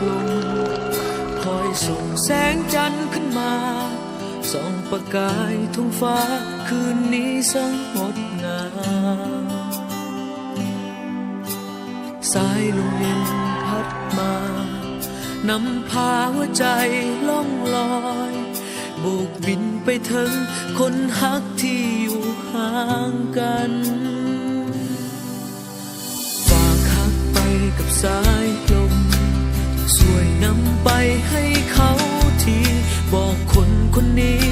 ลมคอยส่งแสงจันทร์ขึ้นมาส่องประกายท้องฟ้าคืนนี้สังงดงามสายลมเย็นพัดมานำพาหัวใจล่องลอยโบกบินไปถึงคนฮักที่อยู่ห่างกันฝากฮักไปกับสายลมช่วยนำไปให้เขาทีบอกคนคนนี้